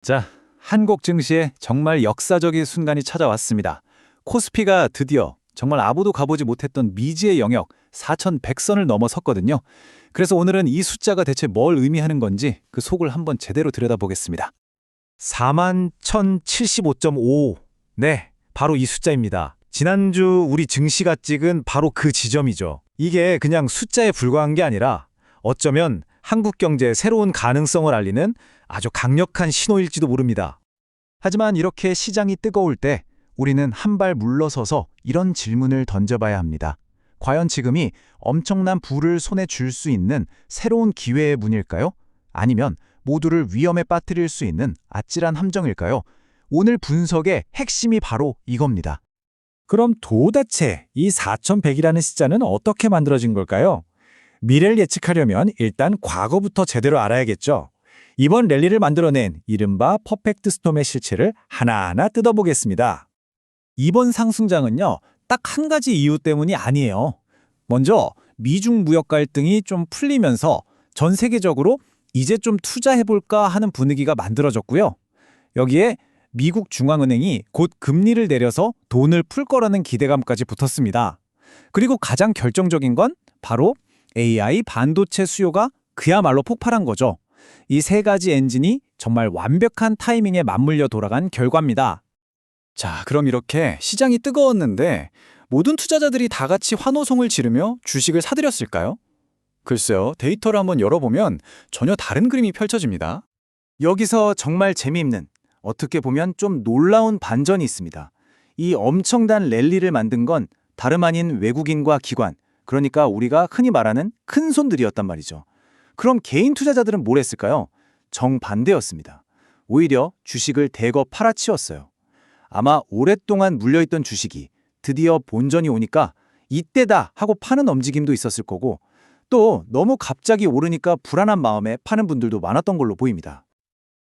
자, 한국 증시에 정말 역사적인 순간이 찾아왔습니다. 코스피가 드디어 정말 아무도 가보지 못했던 미지의 영역 4,100선을 넘어섰거든요. 그래서 오늘은 이 숫자가 대체 뭘 의미하는 건지 그 속을 한번 제대로 들여다보겠습니다. 41,075.5. 네, 바로 이 숫자입니다. 지난주 우리 증시가 찍은 바로 그 지점이죠. 이게 그냥 숫자에 불과한 게 아니라 어쩌면 한국 경제의 새로운 가능성을 알리는 아주 강력한 신호일지도 모릅니다. 하지만 이렇게 시장이 뜨거울 때 우리는 한 발 물러서서 이런 질문을 던져봐야 합니다. 과연 지금이 엄청난 부를 손에 쥘 수 있는 새로운 기회의 문일까요? 아니면 모두를 위험에 빠뜨릴 수 있는 아찔한 함정일까요? 오늘 분석의 핵심이 바로 이겁니다. 그럼 도대체 이 4100이라는 숫자는 어떻게 만들어진 걸까요? 미래를 예측하려면 일단 과거부터 제대로 알아야겠죠. 이번 랠리를 만들어낸 이른바 퍼펙트 스톰의 실체를 하나하나 뜯어보겠습니다. 이번 상승장은요, 딱 한 가지 이유 때문이 아니에요. 먼저 미중 무역 갈등이 좀 풀리면서 전 세계적으로 이제 좀 투자해볼까 하는 분위기가 만들어졌고요. 여기에 미국 중앙은행이 곧 금리를 내려서 돈을 풀 거라는 기대감까지 붙었습니다. 그리고 가장 결정적인 건 바로 AI 반도체 수요가 그야말로 폭발한 거죠. 이 세 가지 엔진이 정말 완벽한 타이밍에 맞물려 돌아간 결과입니다. 자, 그럼 이렇게 시장이 뜨거웠는데 모든 투자자들이 다 같이 환호성을 지르며 주식을 사들였을까요? 글쎄요, 데이터를 한번 열어보면 전혀 다른 그림이 펼쳐집니다. 여기서 정말 재미있는, 어떻게 보면 좀 놀라운 반전이 있습니다. 이 엄청난 랠리를 만든 건 다름 아닌 외국인과 기관, 그러니까 우리가 흔히 말하는 큰 손들이었단 말이죠. 그럼 개인 투자자들은 뭘 했을까요? 정반대였습니다. 오히려 주식을 대거 팔아치웠어요. 아마 오랫동안 물려있던 주식이 드디어 본전이 오니까 이때다 하고 파는 움직임도 있었을 거고, 또 너무 갑자기 오르니까 불안한 마음에 파는 분들도 많았던 걸로 보입니다.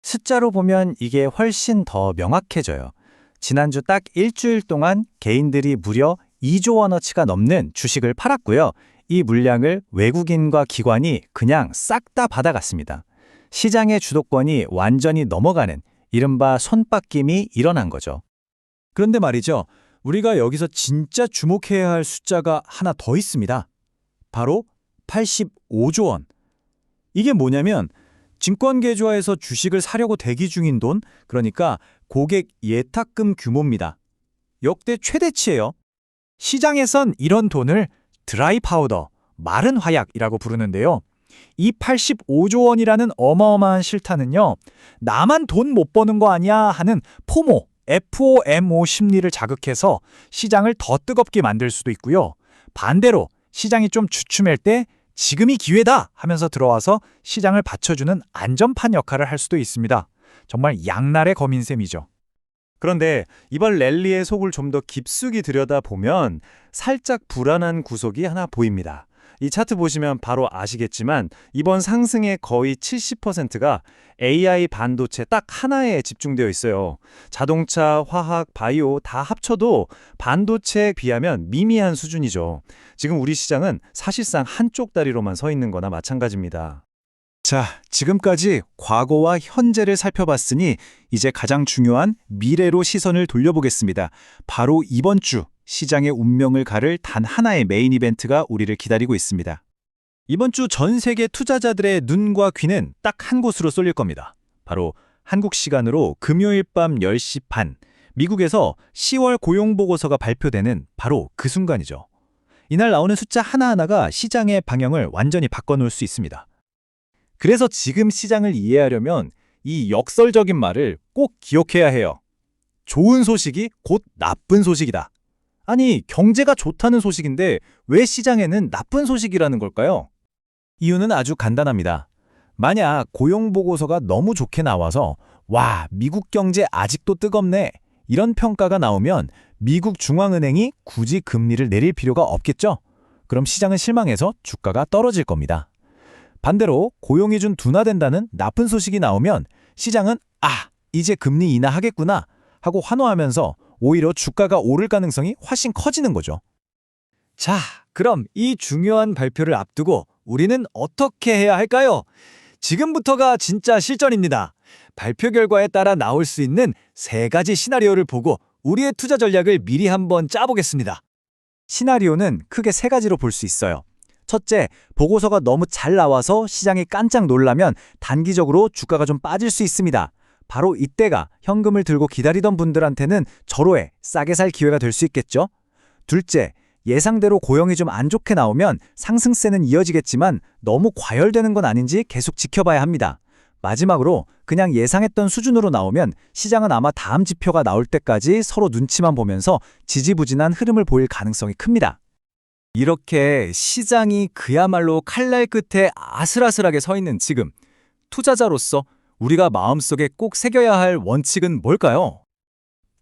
숫자로 보면 이게 훨씬 더 명확해져요. 지난주 딱 일주일 동안 개인들이 무려 2조 원어치가 넘는 주식을 팔았고요. 이 물량을 외국인과 기관이 그냥 싹 다 받아갔습니다. 시장의 주도권이 완전히 넘어가는 이른바 손바뀜이 일어난 거죠. 그런데 말이죠, 우리가 여기서 진짜 주목해야 할 숫자가 하나 더 있습니다. 바로 85조 원. 이게 뭐냐면 증권계좌에서 주식을 사려고 대기 중인 돈, 그러니까 고객 예탁금 규모입니다. 역대 최대치예요. 시장에선 이런 돈을 드라이 파우더, 마른 화약이라고 부르는데요. 이 85조 원이라는 어마어마한 실타는요, 나만 돈 못 버는 거 아니야 하는 포모, FOMO 심리를 자극해서 시장을 더 뜨겁게 만들 수도 있고요. 반대로 시장이 좀 주춤할 때 지금이 기회다 하면서 들어와서 시장을 받쳐주는 안전판 역할을 할 수도 있습니다. 정말 양날의 검인 셈이죠. 그런데 이번 랠리의 속을 좀 더 깊숙이 들여다보면 살짝 불안한 구석이 하나 보입니다. 이 차트 보시면 바로 아시겠지만 이번 상승의 거의 70%가 AI 반도체 딱 하나에 집중되어 있어요. 자동차, 화학, 바이오 다 합쳐도 반도체에 비하면 미미한 수준이죠. 지금 우리 시장은 사실상 한쪽 다리로만 서 있는 거나 마찬가지입니다. 자, 지금까지 과거와 현재를 살펴봤으니 이제 가장 중요한 미래로 시선을 돌려보겠습니다. 바로 이번 주 시장의 운명을 가를 단 하나의 메인 이벤트가 우리를 기다리고 있습니다. 이번 주 전 세계 투자자들의 눈과 귀는 딱 한 곳으로 쏠릴 겁니다. 바로 한국 시간으로 금요일 밤 10시 반, 미국에서 10월 고용보고서가 발표되는 바로 그 순간이죠. 이날 나오는 숫자 하나하나가 시장의 방향을 완전히 바꿔놓을 수 있습니다. 그래서 지금 시장을 이해하려면 이 역설적인 말을 꼭 기억해야 해요. 좋은 소식이 곧 나쁜 소식이다. 아니, 경제가 좋다는 소식인데 왜 시장에는 나쁜 소식이라는 걸까요? 이유는 아주 간단합니다. 만약 고용보고서가 너무 좋게 나와서 와, 미국 경제 아직도 뜨겁네, 이런 평가가 나오면 미국 중앙은행이 굳이 금리를 내릴 필요가 없겠죠? 그럼 시장은 실망해서 주가가 떨어질 겁니다. 반대로 고용이 좀 둔화된다는 나쁜 소식이 나오면 시장은 이제 금리 인하하겠구나 하고 환호하면서 오히려 주가가 오를 가능성이 훨씬 커지는 거죠. 자, 그럼 이 중요한 발표를 앞두고 우리는 어떻게 해야 할까요? 지금부터가 진짜 실전입니다. 발표 결과에 따라 나올 수 있는 3가지 시나리오를 보고 우리의 투자 전략을 미리 한번 짜보겠습니다. 시나리오는 크게 3가지로 볼 수 있어요. 첫째, 보고서가 너무 잘 나와서 시장이 깜짝 놀라면 단기적으로 주가가 좀 빠질 수 있습니다. 바로 이때가 현금을 들고 기다리던 분들한테는 절호에 싸게 살 기회가 될 수 있겠죠. 둘째, 예상대로 고용이 좀 안 좋게 나오면 상승세는 이어지겠지만 너무 과열되는 건 아닌지 계속 지켜봐야 합니다. 마지막으로 그냥 예상했던 수준으로 나오면 시장은 아마 다음 지표가 나올 때까지 서로 눈치만 보면서 지지부진한 흐름을 보일 가능성이 큽니다. 이렇게 시장이 그야말로 칼날 끝에 아슬아슬하게 서 있는 지금, 투자자로서 우리가 마음속에 꼭 새겨야 할 원칙은 뭘까요?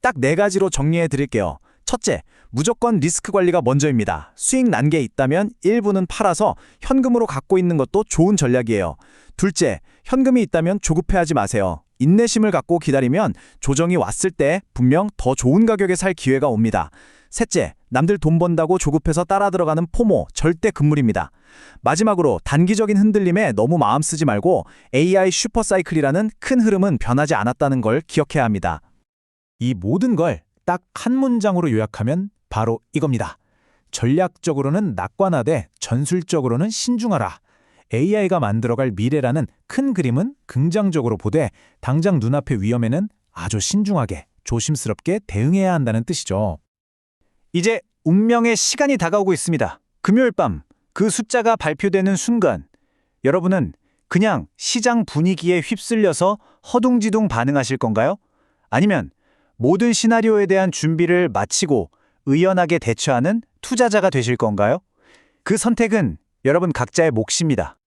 딱 4가지로 정리해 드릴게요. 첫째, 무조건 리스크 관리가 먼저입니다. 수익 난 게 있다면 일부는 팔아서 현금으로 갖고 있는 것도 좋은 전략이에요. 둘째, 현금이 있다면 조급해하지 마세요. 인내심을 갖고 기다리면 조정이 왔을 때 분명 더 좋은 가격에 살 기회가 옵니다. 셋째, 남들 돈 번다고 조급해서 따라 들어가는 포모 절대 금물입니다. 마지막으로 단기적인 흔들림에 너무 마음 쓰지 말고 AI 슈퍼사이클이라는 큰 흐름은 변하지 않았다는 걸 기억해야 합니다. 이 모든 걸 딱 한 문장으로 요약하면 바로 이겁니다. 전략적으로는 낙관하되 전술적으로는 신중하라. AI가 만들어갈 미래라는 큰 그림은 긍정적으로 보되 당장 눈앞의 위험에는 아주 신중하게 조심스럽게 대응해야 한다는 뜻이죠. 이제 운명의 시간이 다가오고 있습니다. 금요일 밤 그 숫자가 발표되는 순간 여러분은 그냥 시장 분위기에 휩쓸려서 허둥지둥 반응하실 건가요? 아니면 모든 시나리오에 대한 준비를 마치고 의연하게 대처하는 투자자가 되실 건가요? 그 선택은 여러분 각자의 몫입니다.